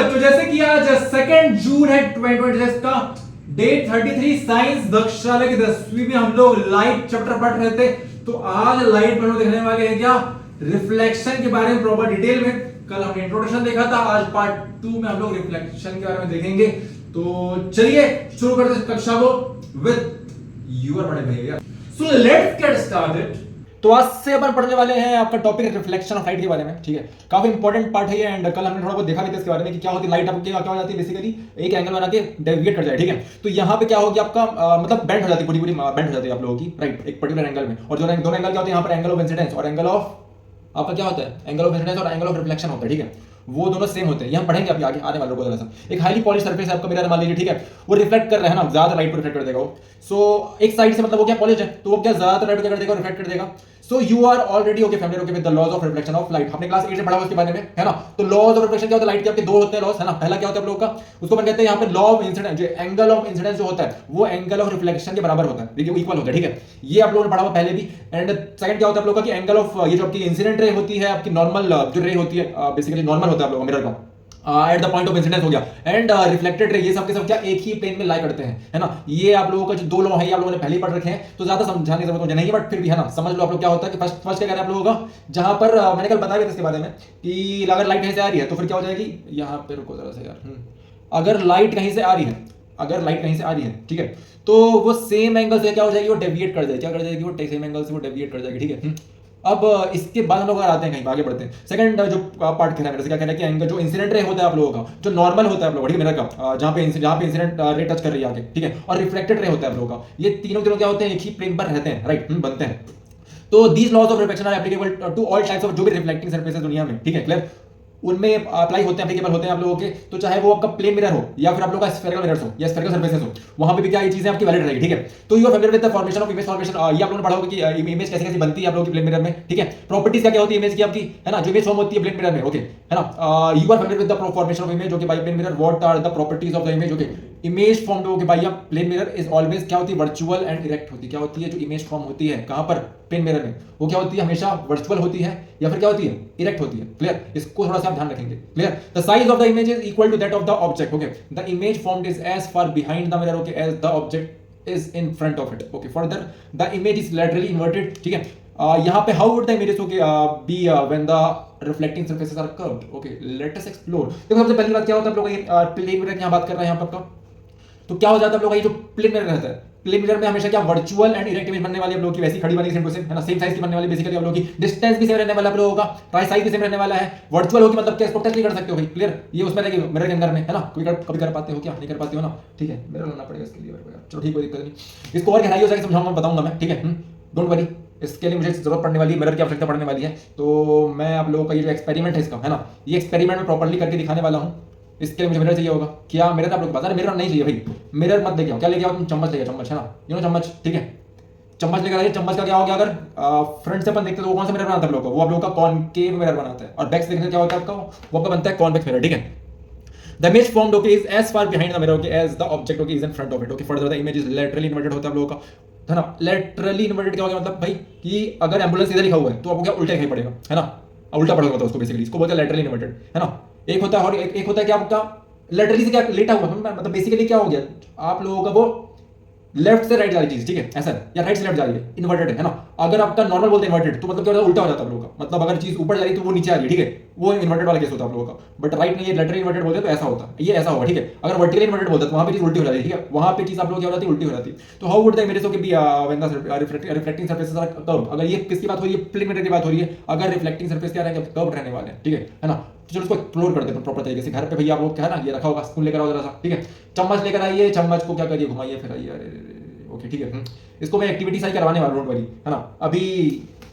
बच्चों, जैसे कि आज 2 जून है 2026 का डे 33, साइंस दक्षाला की 10वीं में हम लोग लाइट चैप्टर पढ़ रहे थे। तो आज लाइट में हम देखने वाले हैं क्या, रिफ्लेक्शन के बारे में प्रॉपर डिटेल में। कल हमने इंट्रोडक्शन देखा था, आज पार्ट 2 में हम लोग रिफ्लेक्शन के बारे में देखेंगे। तो चलिए शुरू करते हैं कक्षा को विद योर बड़े भैया। So let's get started. तो आज से अपन पढ़ने वाले हैं आपका टॉपिक रिफ्लेक्शन ऑफ लाइट के बारे में, ठीक है। काफी इंपॉर्टेंट पार्ट है ये, एंड कल हमने थोड़ा बहुत देखा भी था इसके बारे में कि क्या होती है लाइट, आपकी क्या हो जाती है, बेसिकली एक एंगल बना के डेविएट कर जाए, ठीक है। तो यहाँ पे क्या होगी आपका मतलब बेंड हो जाती है, पूरी पूरी बेंड हो जाती है आप लोगों की, राइट, एक पर्टिकुलर एंगल में। और जो दोनों एंगल क्या होते हैं यहाँ पर, एंगल ऑफ इंसिडेंस और एंगल ऑफ आपका क्या होता है, एंगल ऑफ इंसिडेंस और एंगल ऑफ रिफ्लेक्शन होता है, ठीक है। वो दोनों सेम होते हैं, ये हम पढ़ेंगे अभी आगे आने वालों को। जरा सा एक हाईली पॉलिश सरफेस है आपका मिरर मान लीजिए, ठीक है। वो रिफ्लेक्ट कर रहा है ना, ज्यादा लाइट को रिफ्लेक्ट कर देगा वो। सो एक साइड से मतलब वो क्या पॉलिश है, तो वो क्या ज्यादा लाइट को क्या कर देगा, रिफ्लेक्ट कर देगा। So you are already okay familiar okay with the laws of reflection of light. हमने क्लास 8 से पढ़ा हुआ इसके बारे में, है ना। तो लॉज ऑफ रिफ्लेक्शन क्या होता है, लाइट के आपके दो होते हैं लॉज, है ना। पहला क्या होता है आप लोगों का, उसको अपन कहते हैं यहाँ पे लॉ ऑफ इंसिडेंस, जो एंगल ऑफ इंसिडेंस जो होता है वो एंगल ऑफ रिफ्लेक्शन के बराबर होता है, देखिए इक्वल होता है, ठीक है। ये आप लोगों ने पढ़ा हुआ पहले भी। एंड सेकंड क्या होता है आप लोगों का, कि एंगल ऑफ ये जो आपकी इंसिडेंट रे होती है, आपकी नॉर्मल जो रे होती है, बेसिकली नॉर्मल होता है आप लोगों का मिरर का at the point of incidence हो गया, एंड रिफ्लेक्टेड रे, ये सब के सब क्या एक ही प्लेन में लाई करते हैं, है ना। ये आप लोगों का जो दो लॉ है ये आप लोगों ने पहले ही पढ़ रखे हैं, तो ज्यादा समझाने की जरूरत मुझे नहीं है, बट फिर भी है ना, समझ लो आप लोग क्या होता है कि फर्स्ट क्या करें आप लोगों का, जहां पर मैंने कल बताया था इसके बारे में कि अगर लाइट कहीं से आ रही है तो फिर क्या हो जाएगी, यहाँ पे रुको जरा से यार, अगर लाइट कहीं से आ रही है, अगर लाइट कहीं से आ रही है, ठीक है, तो वो सेम एंगल से क्या हो जाएगी, वो डेविएट कर जाएगी, क्या कर जाएगी, वो सेम एंगल से वो डेविएट कर जाएगी, ठीक है। अब इसके बाद हम लोग आते हैं कहीं आगे बढ़ते हैं। सेकंड जो पार्ट कह रहा है मेरे से, क्या कहना है कि एंगल जो इंसिडेंट रे होता है आप लोगों का, जो नॉर्मल होता है आप लोगों का, ठीक है, मिरर का, जहां पे इंसिडेंट रे टच कर रही है आगे, ठीक है, और रिफ्लेक्टेड रे होता है आप लोगों का, ये तीनों क्या होते हैं, एक ही प्लेन पर रहते हैं, राइट, बनते हैं। तो these laws of reflection are applicable to all types of जो भी रिफ्लेक्टिंग सरफेसेस दुनिया में, ठीक है, क्लियर, उनमें अप्लाई होते हैं, एप्लीकेबल होते हैं आप लोगों के। तो चाहे वो आपका प्लेन मिरर हो या फिर आप लोगों का स्फेरिकल मिरर्स हो या स्फेरिकल सरफेसेस हो, वहां पे भी क्या ये चीजें आपकी वैलिड रहेगी, ठीक है। तो you are familiar with the formation of image formation, ये आप लोगों ने पढ़ा होगा कि इमेज कैसे कैसे बनती है आप लोगों की प्लेन मिरर में, ठीक है। प्रॉपर्टीज क्या क्या होती है इमेज की आपकी, है ना, जो इमेज फॉर्म होती है प्लेन मिरर में, ओके, है ना। You are familiar with the formation of image, okay, by plane mirror, what are the properties of the image, okay. Image form okay by plane mirror is always क्या होती है, virtual and erect होती है। क्या होती है, जो image form होती है कहां पर, प्लेन मिरर में, वो क्या होती है, हमेशा वर्चुअल होती है या फिर क्या होती है, इरेक्ट होती है, क्लियर। इसको थोड़ा सा आप ध्यान रखेंगे, clear. The size of the image is equal to that of the object, okay. The image formed is as far behind the mirror, okay, as the object is in front of it, okay. Further the image is laterally inverted, ठीक है। यहाँ पे how would the images okay be when the reflecting surfaces are curved, okay. Let us explore. देखो सबसे पहली बात क्या होता है आप लोगों का, प्लेन मिरर की यहाँ बात कर रहे हैं यहाँ पर आपका, तो क्या हो जाता है आप लोगों का, ये जो प्लेन मिरर रहता है, प्लेन मिरर में हमेशा क्या वर्चुअल एंड इरेक्ट इमेज बनने वाली आप लोगों की, वैसी खड़ी बनी सेम टू सेम, है ना, सेम साइज की बनने वाली, बेसिकली आप लोगों की डिस्टेंस भी सेम रहने वाला आप लोगों का, प्राइस साइज भी सेम रहने वाला है। वर्चुअल होगी मतलब क्या, इसको टच नहीं कर सकते हो भाई, क्लियर, ये उसमें रहेगी मिरर के अंदर में, है ना। कभी कर पाते हो क्या, नहीं कर पाते हो ना, ठीक है, मिरर लाना पड़ेगा इसके लिए, चलो ठीक, कोई दिक्कत नहीं। इसको और गहराई हो जाएगी समझाऊंगा, बताऊंगा मैं, ठीक है, डोंट वरी। इसके लिए मुझे जरूरत पड़ने वाली है, मिरर की आवश्यकता पड़ने वाली है, तो मैं आप लोगों का ये जो एक्सपेरिमेंट है इसका, है ना, ये एक्सपेरिमेंट में प्रॉपर्ली करके दिखाने वाला हूँ। इसके लिए मुझे मिरर चाहिए होगा, क्या मिरर आप लोग बता रहे, मिरर नहीं चाहिए भाई, मिरर मत लेके आओ, क्या लेके आओ तुम, चम्मच लेके, चम्मच, है ना, यू नो चम्मच, ठीक है, चम्मच लेकर आइए। चम्मच का क्या हो गया, अगर फ्रंट से अपन देखते तो वो कौन सा मिरर बनाता है आप लोग का, वो आप लोग का कॉनकेव मिरर बनाता है, और बैक से देखते क्या होता है आपका, वो आपका बनता है कॉन्वेक्स मिरर, ठीक है। The image formed okay is as far behind the mirror okay as the object okay is in front of it, okay. Further the image is laterally inverted होता है आप लोगों का, है ना। laterally inverted क्या हो गया मतलब भाई, कि अगर एम्बुलेंस इधर लिखा हुआ है तो आपको क्या उल्टा दिखाई पड़ेगा, है ना, उल्टा पड़ा होगा उसको, बेसिकली इसको बोलते हैं laterally inverted, है ना। एक होता है और एक होता है कि आपका laterally से क्या लेटा हुआ, मतलब बेसिकली क्या हो गया आप लोगों का, वो लेफ्ट से राइट जा रही चीज, ठीक है, ऐसा है, या राइट से लेफ्ट जा रही है, इन्वर्टेड है ना। अगर आपका नॉर्मल बोलते हैं इन्वर्टेड, तो मतलब क्या होता है, उल्टा हो जाता है आप लोगों का, मतलब अगर चीज ऊपर जा रही है तो वो नीचे आ रही है, ठीक है, वो इन्वर्टेड वाला केस होता है आप लोगों का। बट राइट नहीं, ये लेटरली इन्वर्टेड बोलते हैं तो ऐसा होता है, ये ऐसा होगा, ठीक है। अगर वर्टिकली इन्वर्टेड बोलते हैं तो वहां पे चीज उल्टी हो जाती है, ठीक है, वहां पे चीज आप लोग क्या हो जाती है, उल्टी हो जाती है। तो how would the images okay be when the reflecting surfaces are curved, अगर ये किसकी बात हो रही है, प्लेन मिरर की बात हो रही है, अगर रिफ्लेक्टिंग सरफेस क्या रहेंगे, कर्व्ड रहने वाले हैं, ठीक है ना। चलो इसको एक्सप्लोर करते हैं प्रॉपर तरीके से। घर पे भैया आप लोग क्या है ना, ये रखा होगा, स्पून लेकर आओ जरा सा, ठीक है, चम्मच लेकर आइए, चम्मच को क्या करिए, घुमाइए फिराइए, ओके, ठीक है। इसको मैं एक्टिविटी सारी करवाने वाला हूं, डोंट वरी, है ना। अभी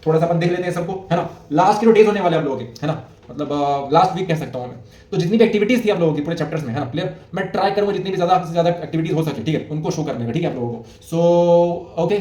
थोड़ा सा अपन देख लेते हैं सबको, है ना। लास्ट के जो डेज होने वाले आप लोगों के, है ना, मतलब लास्ट वीक कह सकता हूं मैं, तो जितनी भी एक्टिविटीज थी आप लोगों की पूरे चैप्टर्स में, है ना, क्लियर, मैं ट्राई करूंगा जितनी भी ज्यादा से ज्यादा एक्टिविटीज हो सके, ठीक है, उनको शो करने का, ठीक है, आप लोगों को। सो ओके,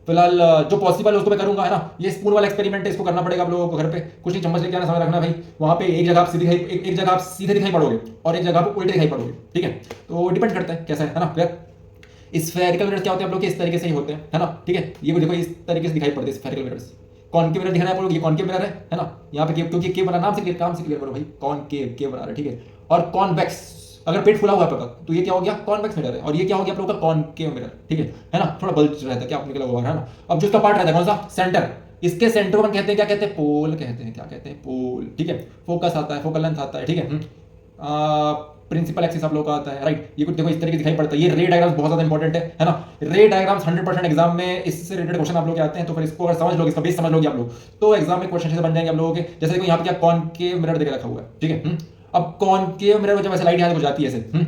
फिलहाल जो पॉसिबल है उसको मैं करूंगा, है ना। ये स्पून वाला एक्सपेरिमेंट है, इसको करना पड़ेगा आप लोगों को घर पे, कुछ नहीं, चम्मच लेके आना, समय रखना भाई। वहां पे एक जगह आप सीधे एक जगह आप सीधे दिखाई पड़ोगे और एक जगह आप उल्टे दिखाई पड़ोगे, ठीक है, तो डिपेंड करता है कैसा है ना, क्लियर। स्फेरिकल मिरर्स क्या होते हैं आप लोग के, इस तरीके से ही होते हैं, है ना, ठीक है। ये देखो इस तरीके से दिखाई पड़ते हैं स्फेरिकल मिरर्स। कॉनकेव मिरर दिखाना है आप लोग, ये कॉनकेव मिरर है ना, यहाँ पे क्योंकि के बना, नाम से क्लियर, काम से क्लियर करो भाई, कॉनकेव के बना रहा है, ठीक है। और कॉन्वेक्स, अगर पेट फुला हुआ है आपका तो ये क्या हो गया, कॉन्वेक्स मिरर है, और ये क्या हो गया आप लोगों का कॉनकेव मिरर, ठीक है ना, थोड़ा बल्ज रहता है, क्या निकला हुआ है ना। अब जो इसका पार्ट रहता है कौन सा, सेंटर, इसके सेंटर को हम कहते हैं क्या कहते हैं, पोल कहते हैं, क्या कहते हैं, पोल, ठीक है। फोकस आता है, फोकल लेंथ आता है, ठीक है। प्रिंसिपल एक्सिस आप लोग का आता है, राइट। ये कुछ देखो इस तरीके दिखाई पड़ता है। ये रे डायग्राम्स बहुत ज्यादा इंपॉर्टेंट है ना। रे डायग्राम्स 100% एग्जाम में इससे रिलेटेड क्वेश्चन आप लोग के आते हैं, तो फिर इसको अगर समझ लोगे, इसका बेस समझ लोगे आप लोग, तो एग्जाम में क्वेश्चन से बन जाएंगे आप लोगों के। जैसे देखो यहाँ पे क्या कॉनकेव मिरर देकर रखा हुआ है, ठीक है। अब कॉनकेव मिरर में जब ऐसे लाइट यहाँ हो जाती है ऐसे,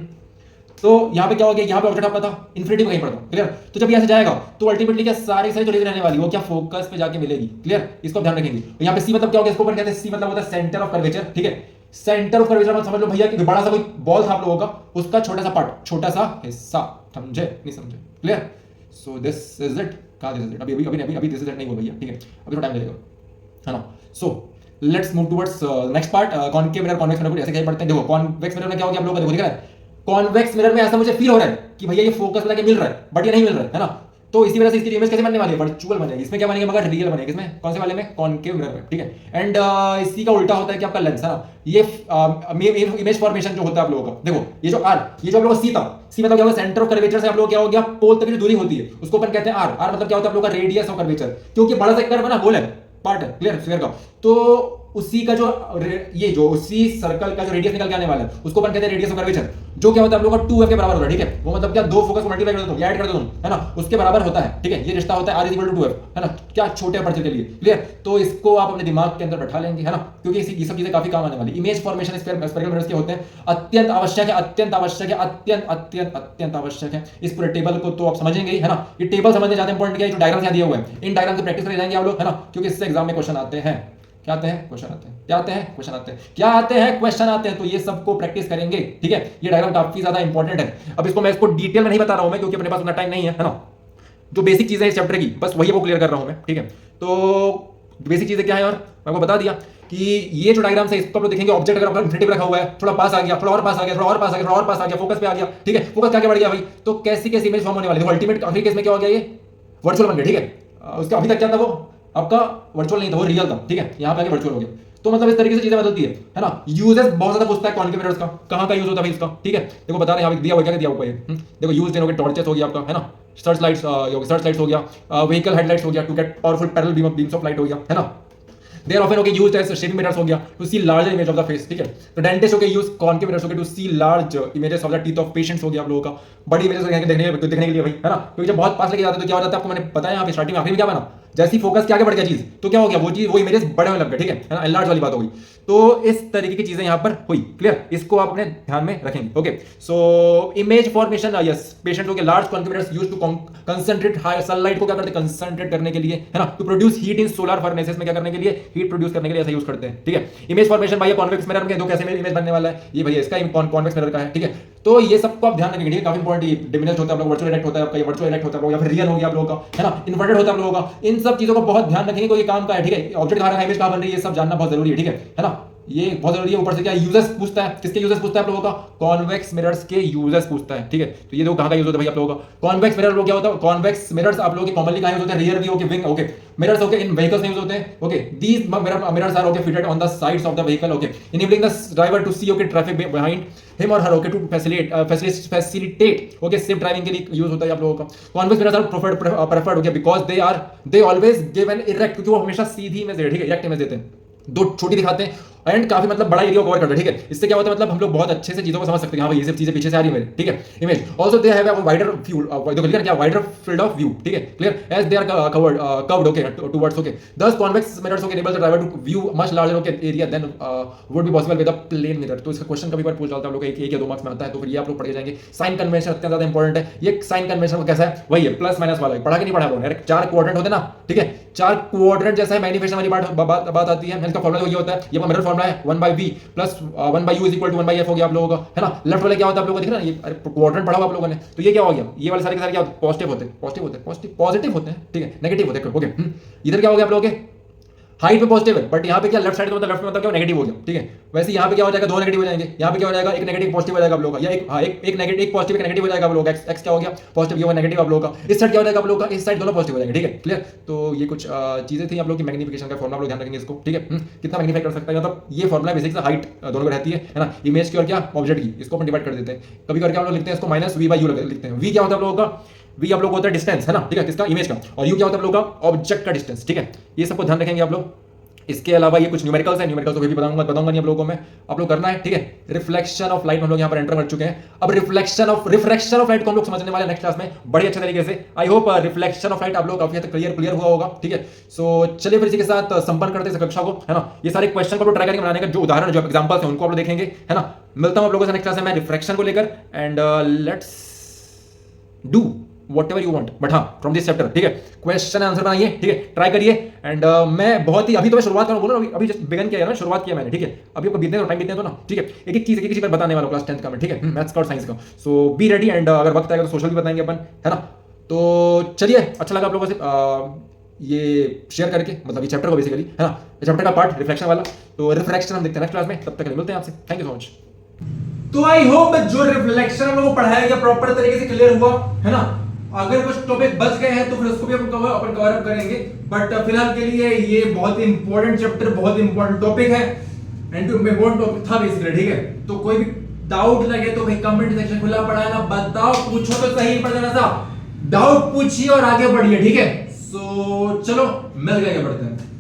तो यहाँ पे क्या हो गया, यहाँ पे ऑब्जेक्ट आपका था इन्फिनिटी में कहीं पड़ता, क्लियर। तो जब यहाँ से जाएगा तो अल्टीमेटली क्या सारी जो रेज रहने वाली वो क्या फोकस पे जाके मिलेगी, क्लियर। इसको ध्यान रखेंगे। यहाँ पे सी मतलब क्या हो गया, इसको कहते हैं सी मतलब होता है सेंटर ऑफ कर्वेचर, ठीक है। सेंटर ऑफ कर्वेचर मतलब समझ लो भैया कि बड़ा सा कोई बॉल था आप लोगों का, उसका छोटा सा पार्ट, छोटा सा हिस्सा, समझे नहीं समझे, clear. So this is it, कहां दिस इज इट, अभी अभी अभी अभी दिस इज इट नहीं हुआ भैया, ठीक है, अभी थोड़ा टाइम लगेगा, है ना। So let's move towards next part, concave mirror convex mirror, ऐसे क्या पढ़ते हैं। देखो कॉन्वेक्स मिरर में क्या हो गया आप लोगों का, देखो दिख रहा है, कॉन्वेक्स मिरर में ऐसा मुझे फील हो रहा है कि भैया ये फोकस लगा के मिल रहा है, बट ये नहीं मिल रहा है ना। तो इसी वजह से इसकी इमेज कैसे बनने वाली है, वर्चुअल बनेगी। इसमें क्या बनेगी, मगर रियल बनेगी। इसमें कौन से वाले में, कॉनकेव मिरर में, ठीक है। एंड इसी का उल्टा होता है कि आपका लेंस है ना, ये इमेज फॉर्मेशन जो होता है आप लोगों का, देखो ये जो आर, ये जो आप लोगों का सी था, सी मतलब क्या होगा, सेंटर ऑफ कर्वेचर से आप लोगों क्या हो गया, पोल तक की जो दूरी होती है उसको अपन कहते हैं आर। आर मतलब क्या होता है आप लोगों का रेडियस ऑफ कर्वेचर, क्योंकि बड़ा सा कर्व है ना, गोल है पार्ट है, क्लियर, स्फीयर का। तो उसी का जो ये जो उसी सर्कल का जो रेडियस निकल के आने वाला है उसको अपन कहते हैं रेडियस ऑफ कर्वेचर, जो क्या होता है आप लोगों का 2f के बराबर होता है, ठीक है। वो मतलब क्या, दो फोकस को मल्टीप्लाई कर दो, ऐड कर दो, है ना, उसके बराबर होता है, ठीक है। ये रिश्ता होता है r = 2f, है ना, क्या छोटे अपर्चर के लिए, क्लियर। तो इसको आप अपने दिमाग के अंदर बैठा लेंगे, है ना, क्योंकि ये सब चीजें काफी काम आने वाली। इमेज फॉर्मेशन स्फेरिकल मिरर्स के होते हैं, अत्यंत आवश्यक है, अत्यंत आवश्यक है, अत्यंत अत्यंत अत्यंत आवश्यक है। इस पूरे टेबल को तो आप समझेंगे ही, है ना। ये टेबल समझने ज्यादा इंपॉर्टेंट क्या है, जो डायग्राम यहाँ दिए हुए हैं इन डायग्राम से प्रैक्टिस कर जाएंगे आप लोग, है ना, क्योंकि इससे एग्जाम में क्वेश्चन आते हैं, क्या आते हैं, क्वेश्चन आते हैं, क्या आते हैं, क्वेश्चन आते हैं, क्या आते हैं, क्वेश्चन आते हैं। तो ये सबको प्रैक्टिस करेंगे, ठीक है। ये डायग्राम काफी ज्यादा इंपॉर्टेंट है। अब इसको मैं इसको डिटेल में नहीं बता रहा हूं मैं, क्योंकि अपने पास उतना टाइम नहीं है ना। जो बेसिक चीजें इस चैप्टर की बस वही वो क्लियर कर रहा हूं मैं, ठीक है। तो बेसिक चीजें क्या है, और मैं आपको बता दिया कि ये जो डायग्राम है इसको आप लोग देखेंगे, ऑब्जेक्ट अगर इन्फिनिटी रखा हुआ है, थोड़ा पास आ गया, थोड़ा और पास आ गया, थोड़ा और पास आ गया, थोड़ा और पास आ गया, फोकस पे आ गया, ठीक है, फोकस क्या बढ़ गया भाई, तो कैसी कैसी इमेज फॉर्म होने वाली है। अल्टीमेट आखिरी केस में क्या हो गया, ये वर्चुअल बन गया, ठीक है। उसका अभी तक क्या था, वो आपका वर्चुअल नहीं था, वो रियल था, ठीक है। यहाँ पे आके वर्चुअल हो गया। तो मतलब इस तरीके से चीजें बदलती है ना। यूजेस बहुत ज्यादा पूछता है कॉनकेव मिरर्स का, कहां का यूज होता है भाई इसका, ठीक है। देखो बता रहे हैं, यहाँ दिया हुआ, क्या दिया हुआ है, देखो यूज हो गया, टॉर्चेस हो गया आपका, है ना, सर्च लाइट्स, सर्च लाइट्स हो गया, व्हीकल हेडलाइट्स हो गया, to get powerful parallel beams of light हो गया, है ना। They are often okay used as shaping mirrors हो गया to see larger image of the face, ठीक है। तो डेंटिस्ट हो गया यूज concave mirrors हो गया to see large images of the teeth of patients हो गया आप लोगों का, बड़ी इमेजेस देखने के लिए भाई, है ना। क्योंकि जब बहुत पास लेके जाते हैं तो क्या हो जाता है, आपको मैंने बताया यहाँ पे स्टार्टिंग में, आखिरी में क्या बना, जैसी फोकस के आगे बढ़ गया चीज तो क्या हो गया, वो चीज वो इमेजेस बड़े होने लग गए, ठीक है ना, एनलार्ज वाली बात हो गई। तो इस तरीके की चीजें यहाँ पर हुई, क्लियर। इसको आप अपने ध्यान में रखेंगे, okay. So image formation, yes, patient हो गया large concave mirrors used to concentrate high sunlight को क्या करते हैं, कंसंट्रेट करने के लिए, है ना, to produce heat in solar furnaces में क्या करने के लिए, हीट प्रोड्यूस करने के लिए ऐसा यूज करते हैं, ठीक है। इमेज फॉर्मेशन भाई कॉन्वेक्स मिरर में दो कैसे इमेज बनने वाला है, ये भैया इसका कॉन्वेक्स मिरर का है, ठीक है। तो ये सबको आप ध्यान रखेंगे, ठीक है, काफी इंपॉर्टेंट। डिमिनिश्ड होता है आप लोग, वर्चुअल इरेक्ट होता है आपका, ये वर्चुअल इरेक्ट होता है या फिर रियल हो गया आप लोगों का, है ना, इन्वर्टेड होता है आप लोगों का। इन सब चीजों का बहुत ध्यान रखेंगे, कोई काम का है, ठीक है। ऑब्जेक्ट कहां रखा है, इमेज कहां बन रही है, ये सब जानना बहुत जरूरी है, ठीक है ना। ये बहुत जरूरी है। ऊपर से क्या यूजर्स पूछता है, किसके यूजर्स पूछता है आप लोगों का, कॉन्वेक्स मिरर्स के यूजर्स पूछता है, ठीक है। तो ये देखो कहां का यूज होता है भाई आप लोगों का, कॉन्वेक्स मिरर क्या होता है, कॉन्वेक्स मिरर्स आप लोगों के कॉमनली कहां यूज होते हैं, रियर व्यू के wing, okay, mirrors okay, in vehicles में यूज होते हैं, okay. These mirrors are okay fitted on the sides of the vehicle, okay, enabling the driver to see okay traffic behind him और her, okay, to facilitate okay safe driving के लिए use होता है आप लोगों का। Convex mirrors are preferred okay because they always give an erect, क्योंकि वो हमेशा सीधी इमेज देते हैं, ठीक है, इरेक्ट इमेज देते हैं, दो छोटी दिखाते हैं एंड काफी मतलब बड़ा एरिया कवर करते हैं, ठीक है। इससे क्या होता है, मतलब हम लोग बहुत अच्छे से चीजों को समझ सकते हैं, हाँ भाई ये सब चीजें पीछे से आ रही है मेरे, ठीक है। Image also they have a wider field, देखो लिखा है क्या, वाइडर फील्ड ऑफ व्यू, ठीक है, clear, as they are covered okay towards, okay. Thus convex mirrors okay enable the driver to view much larger okay area than would be possible with a plane mirror. तो इसका question कभी बार पूछ जाता है आप लोग, एक या दो मार्क्स में आता है, तो फिर ये आप लोग पढ़ के जाएंगे। साइन कन्वेंशन अत्यंत ज्यादा इंपॉर्टेंट है। ये साइन कन्वेंशन कैसा है, वही है प्लस माइनस वाला, पढ़ा के नहीं पढ़ा आपको यार, चार क्वाड्रेंट होते हैं ना, ठीक है, चार क्वाड्रेंट जैसा है, मैग्नीफिकेशन वाली बात आती है। इसका फॉर्मूला ये होता है, ये मिरर फॉर्मूला है 1/v plus 1/u is equal to 1/f हो गया आप लोगों का, है ना। लेफ्ट वाले क्या होता है आप लोगों को दिख रहा है, ये क्वाड्रेंट पढ़ा हुआ आप लोगों ने, तो ये क्या हो गया, ये वाले सारे के सारे क्या होते हैं, पॉजिटिव होते हैं, पॉजिटिव होते हैं, ठीक है, नेगेटिव होते हैं, ओके। इधर क्या हो गया आप लोगों के, हाइट पे पॉजिटिव है, बट यहाँ पे क्या लेफ्ट साइड का मतलब लेफ्ट में मतलब क्या नेगेटिव हो गया, ठीक है। वैसे यहाँ पे क्या हो जाएगा, दो नेगेटिव हो जाएंगे, यहाँ पे क्या हो जाएगा, एक नेगेटिव पॉजिटिव हो जाएगा आप लोगों का, या एक नेगेटिव एक पॉजिटिव एक नेगेटिव हो जाएगा आप लोगों का, एक्स क्या हो गया पॉजिटिव, ये नेगेटिव आप लोगों का, इस साइड क्या हो जाएगा आप लोगों का, इस साइड दोनों पॉजिटिव हो जाएंगे, ठीक है, क्लियर। तो ये कुछ चीजें थी आप लोग की मैग्निफिकेशन का फॉर्मुला, आप लोग ध्यान रखेंगे इसको, ठीक है। कितना मैग्नीफाई कर सकता है, मतलब ये फॉर्मुला बेसिक हाइट दोनों की रहती है ना, इमेज की और क्या ऑब्जेक्ट की, इसको अपन डिवाइड कर देते हैं। कभी करके हम लोग लिखते हैं इसको माइनस वी बाई यू लिखते हैं। वी क्या होता है आप लोगों का, वी आप लोग होता है डिस्टेंस, है ना, ठीक है, किसका, इमेज का, और यू क्या होता है आप लोगों का, ऑब्जेक्ट का डिस्टेंस, ठीक है। ये सबको ध्यान रखेंगे आप लोग। इसके अलावा ये कुछ न्यूमेरिकल्स है, न्यूमेरिकल्स तो भी बताऊंगा नहीं आप लोगों को मैं, आप लोग करना है, ठीक है। रिफ्लेक्शन ऑफ लाइट हम लोग यहाँ पर एंटर कर चुके हैं। अब रिफ्लेक्शन ऑफ लाइट को हम लोग समझने वाले नेक्स्ट क्लास में बड़े अच्छे तरीके से। I hope reflection of light आप लोग काफी हद तक क्लियर हुआ होगा, ठीक है। सो चलिए फिर इसी के साथ संपन्न करते हैं कक्षा को, है ना। ये सारे क्वेश्चन को ट्राई करेंगे बनाने का, जो उदाहरण जो एग्जांपल्स हैं उनको आप लोग देखेंगे, है ना। मिलता हूं आप लोगों से नेक्स्ट क्लास में मैं रिफ्रैक्शन को लेकर, and let's do whatever you want, but हाँ from this chapter, ठीक है। क्वेश्चन आंसर बनाइए, ठीक है, ट्राई करिए। एंड मैं बहुत ही अभी तो मैं शुरुआत कर बोल रहा हूँ, अभी जस्ट बिगन किया है ना, शुरुआत किया मैंने, ठीक है। अभी आपको बीतने दो, टाइम बीतने दो ना, ठीक है। एक एक चीज पर बताने वाला क्लास 10th का मैं, ठीक है, मैथ्स का और साइंस का। सो बी रेडी, एंड अगर वक्त आएगा तो सोशल भी बताएंगे अपन, है ना। तो चलिए, अच्छा लगा आप लोगों से ये शेयर करके, मतलब ये चैप्टर को बेसिकली, है ना, चैप्टर का पार्ट रिफ्लेक्शन वाला। तो रिफ्लेक्शन हम देखते हैं नेक्स्ट क्लास में, तब तक मिलते हैं आपसे, थैंक यू सो मच। तो आई होप जो रिफ्लेक्शन हम लोगों को पढ़ाया गया प्रॉपर तरीके से क्लियर हुआ, है ना। अगर कुछ टॉपिक बच गए हैं तो फिर उसको भी अपन कवर अप करेंगे, बट फिलहाल के लिए ये बहुत ही इंपॉर्टेंट चैप्टर, बहुत ही इंपॉर्टेंट टॉपिक है, एंड इंपॉर्टेंट टॉपिक था बेसिकली, ठीक है। तो कोई भी डाउट लगे तो भाई कमेंट सेक्शन खुला पड़ा है ना, बताओ, पूछो तो सही, पर जरा सा डाउट पूछिए और आगे बढ़िए, ठीक है। सो चलो मिल गए, बढ़ते हैं।